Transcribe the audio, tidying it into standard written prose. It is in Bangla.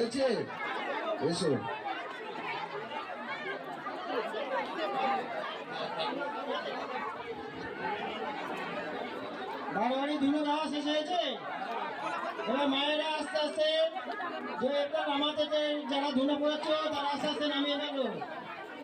হয়েছে? এসো। বাড়ি ধুলো দেওয়া শেষ হয়েছে। এবার মায়েরা আস্তে আস্তে যে একটা নামাতে যারা ধুলো পড়েছ তারা আস্তে আস্তে নামিয়ে গেল।